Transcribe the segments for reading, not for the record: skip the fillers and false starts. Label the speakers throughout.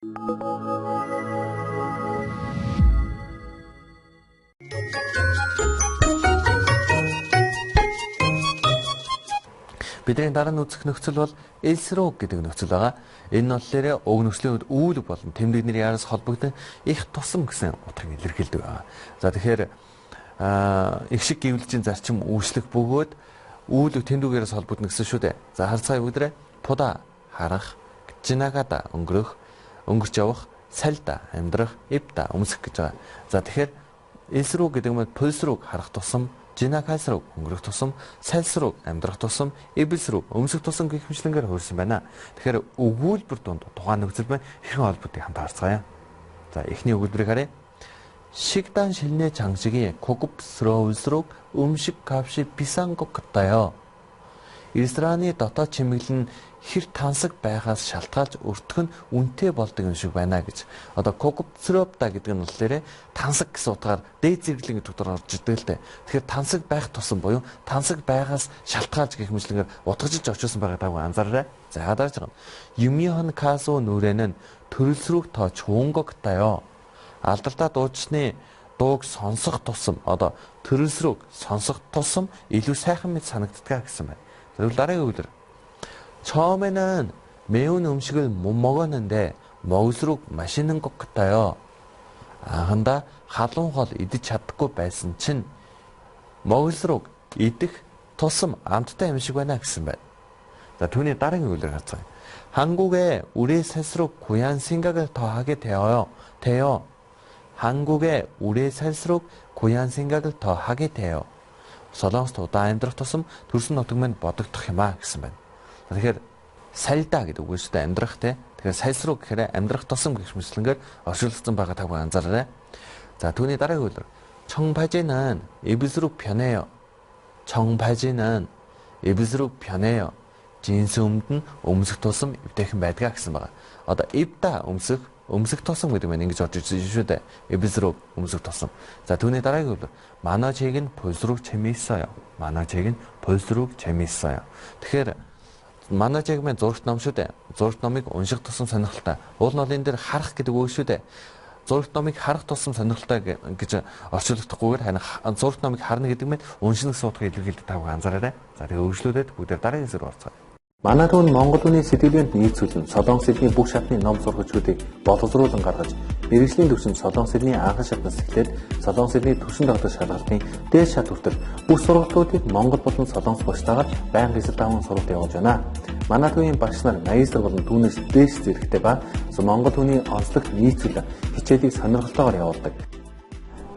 Speaker 1: Бидний дараа нь үзэх нөхцөл бол элсрог гэдэг нөхцөл байгаа. Энэ нь болохоор уг нөхцөлийн үед үүрэг болон тэмдэг нэрийн араас холбогдсон их тусам гэсэн утгыг илэрхийлдэг байгаа. За тэгэхээр их шиг гэвлжийн зарчим үйлчлэх бөгөөд үүрэг тэмдгээрээс холбогдно гэсэн шүү дээ. За харцгаая бүгдрээ пуда харах, жинагада өнгөрөх, өнгөрч явах, сальда амьдрах, ивда өмсөх гэж байгаа. За тэгэхээр элсрог гэдэг нь пульсрог харах тусам, жинакасрог өнгөрөх тусам, сальсрог амьдрах тусам, ибэлсрог өмсөх тусам гэх мэтлэнгээр хуурсан байна. Тэгэхээр өгүүлбэр донд тухайн нөхцөл байна хэрхэн холбогдгийг хамт харцгаая. За эхний өгүүлбэрийг харъя. 식단 실내 장식이 고급스러울수록 음식 값이 비싼 것 같아요. 일스란이 дотоод чимэглэл нь хэр тансаг байгаас шалтгаалж өртгөх нь үнэтэй болдог юм шиг байна гэж. Одоо 고급스럽다 гэдэг нь болохоор тансаг гэсэн утгаар дээд зэрэглэн гэдэг утгаар орж ирдэг л дээ. Тэгэхээр тансаг байх тусам буюу тансаг байгаас шалтгаалж гэх мэтлэнгээр утгажиж очсон байгаа таг анзаараарай. За яагаад ч юм. 유미한 가수 노래는 들을수록 더 좋은 것 같아요. 알дартай дуучны дууг сонсох тусам одоо 들을수록 сонсох тусам илүү сайхан мэт санагддаг гэсэн байна. 그리고 다른 의견들. 처음에는 매운 음식을 못 먹었는데 먹을수록 맛있는 것 같아요. 근데 халуун хол идэж чадахгүй байсан чинь 먹을수록 идэх тусам амттай юм шиг байна гэсэн байна. 자, түүний 다른 의견들 같아요. 한국에 우리 살수록 고향 생각을 더 하게 되어요. 한국에 우리 살수록 고향 생각을 더 하게 돼요. Солонгост удаа амьдрах тусам төрсөн нутаг минь бодогдох юм а гэсэн байна. Тэгэхээр сальда гэдэг үг шүү дээ амьдрах те. Тэгэхээр сальсруу гэхээр амьдрах тусам гэх мэтлэнгээр оршуулсан байгаа таг анзаараарай. 자, түүний дараагийн үйлдэл. 청바지는 입을수록 편해요. 청바지는 입을수록 편해요. 진스 өмдөн өмсөх тусам өвдөйхэн байдаг гэсэн байна. Одоо ивда өмсөх тусам гэдэг нь ингэж орж ирсэн шүү дээ. 입을수록 өмсөх тусам. 자, түүний дараагийн үйлдэл. 만화책은 볼수록 재미있어요. 만화책은 볼수록 재미있어요. Тэгэхээр 만화책은 зурагт ном шүү дээ. зурагт номыг унших тусам сонирхолтой. Уул нь энэ дээр харах гэдэг үг шүү дээ. зурагт номыг харах тусам сонирхолтой гэж орчуулдахгүйгээр харин зурагт номыг харна гэдэг нь унших гэсэн утгыг илэрхийлдэг тавг анзаараарай. За тэгээ өгжлүүлээд бүгдээр дараагийн хэсэг орцгоё. Манай түүн Монгол хүний сэтгэлгээнд нийцүүлэн Солонгос хэлний бүх шатны ном сургачдыг боловсруулан гаргаж, мэргэжлийн түвшинд Солонгос хэлний анхан шатнаас эхлээд Солонгос хэлний түвшин тогтоох шалгалтын дээд шат хүртэл бүх сургалтуудыг Монгол болон Солонгос багштайгаар байнга эсрэг даван сургалт явуулж байна. Манай түүний багш нар магистр болон түүнээс дээш зэрэгтэй ба Монгол түүний онцлогт нийцүүлэн хичээлийг сонирхолтойгоор явуулдаг.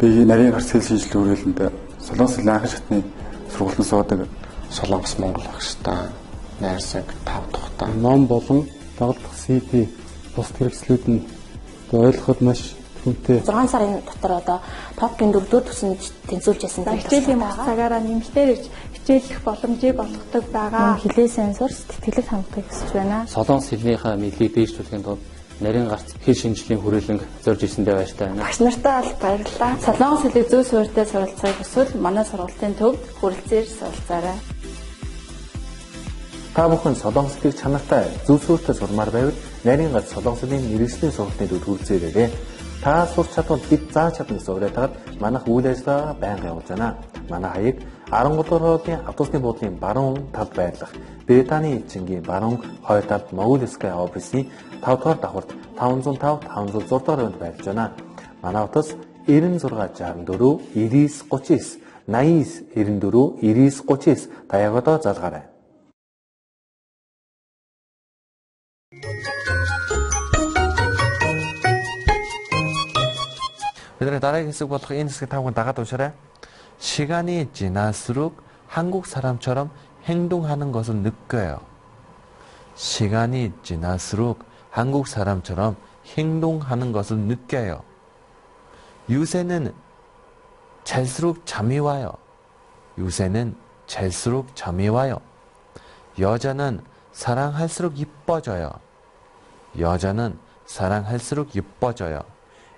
Speaker 2: Би нарийн гарц хэл шинжилгээ хүрээлэнд Солонгос хэлний анхан шатны сургалтанд суудаг Солонгос Монгол багштай найрсаг тав тухтай
Speaker 3: ном болон дагалдах CD бус хэрэгслүүд нь ойлгоход маш хүнтэй.
Speaker 4: 6 сарын дотор одоо топын 4-р төсөнд тэнцвүүлж байсан.
Speaker 5: Хичээлийн цагаараа нэмэлтээр ирж хичээллэх боломжийг олгодог байгаа.
Speaker 4: Хилээ сенсор сэтгэлийг хангахыг хүсэж байна.
Speaker 6: Солонгос хэлнийхээ мэдлийг дээшлүүлэхийн тулд нарийн гарц хэл шинжилгээний хүрээлэнг зорж ирсэндээ баяртай байна.
Speaker 5: Багш нартай аль баярлалаа. Солонгос хэлийг зөв суурьтай суралцахыг хүсвэл манай сургалтын төвд хүрэлцээр суралцаарай.
Speaker 1: Та бүхэн Солонгос хэлийг чанартай зөв суурьтай сурмаар байвал нарийн гарц Солонгос хэлний мэргэжлийн сургалтын төвд хүрэлцээрэй. Та сурч чадвал бид зааж чадна гэсэн уриатаад манайх үйл ажиллагаа байнга явуулж байна. Манай хаяг 13 дугаар хоолны автобусны буудлын баруун талд байрлах Британий эцэнгийн баруун хойд талд Могулская офисын 5 дугаар давхарт 505 506 дугаар өнд байрлаж байна. Манай утас 9664 9939 8994 9939 даяагуудаа залгаарай. 그들의 나라의 해석부터 인스크 타고 나가도 오셔라. 시간이 지날수록 한국 사람처럼 행동하는 것을 느껴요. 시간이 지날수록 한국 사람처럼 행동하는 것을 느껴요. 요새는 잘수록 잠이 와요. 요새는 잘수록 잠이 와요. 여자는 사랑할수록 이뻐져요. 여자는 사랑할수록 이뻐져요.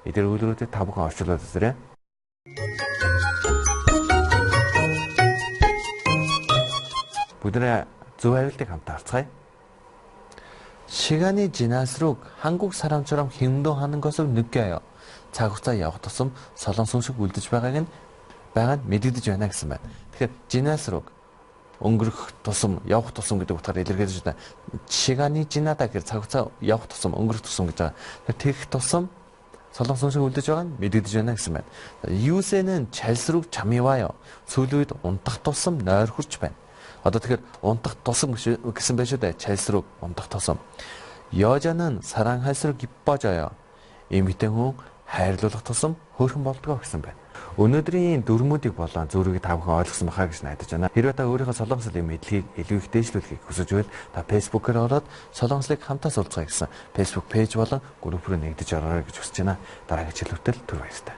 Speaker 1: 이들 의도를 다 보고 어쩌다들래? 부들의 좋아할 때 감탄사이. 시간이 지날수록 한국 사람처럼 행동하는 것을 느껴요. 자국사 явах тусам солонгосумшиг үлдэж байгааг нь мэдэгдэж байна гэсэн байна. Тэгэхээр 지날수록 өнгөрөх тусам явах тусам гэдэг утгаараа илэрхийлж байна. 시간이 지나다 гэхээр цагуцаа явах тусам өнгөрөх тусам гэж байгаа. Тэгэхээр тэгэх тусам солонгосумшиг үлдэж байгаа нь мэдэгдэж байна гэсэн байна. 유세는 잘수록 잠이 와요. сүүлийн үед унтах тусам нойр хүрч байна. Одоо тэгэхээр унтах тусам гэсэн байх шүү дээ. 잘수록 унтах тусам. 여자는 사랑할수록 이뻐져요. эмэгтэй хүн хайрлуулах тусам хөөрхөн болдгоо гэсэн байна. Өнөөдрийн дүрмүүдийг болон зөврөгийг та бүхэн ойлгосон байхаа гэж найдаж байна. Хэрвээ та өөрийнхөө солонгослын мэдлэгийг илүү их дээшлүүлэхийг хүсэж байвал та Facebook-оор ороод солонгослыг хамтаа суралцгаая гэсэн Facebook пэйж болон групп руу нэгдэж ороорой гэж хүсэж байна. Дараагийн чиглэлд түр баярлалаа.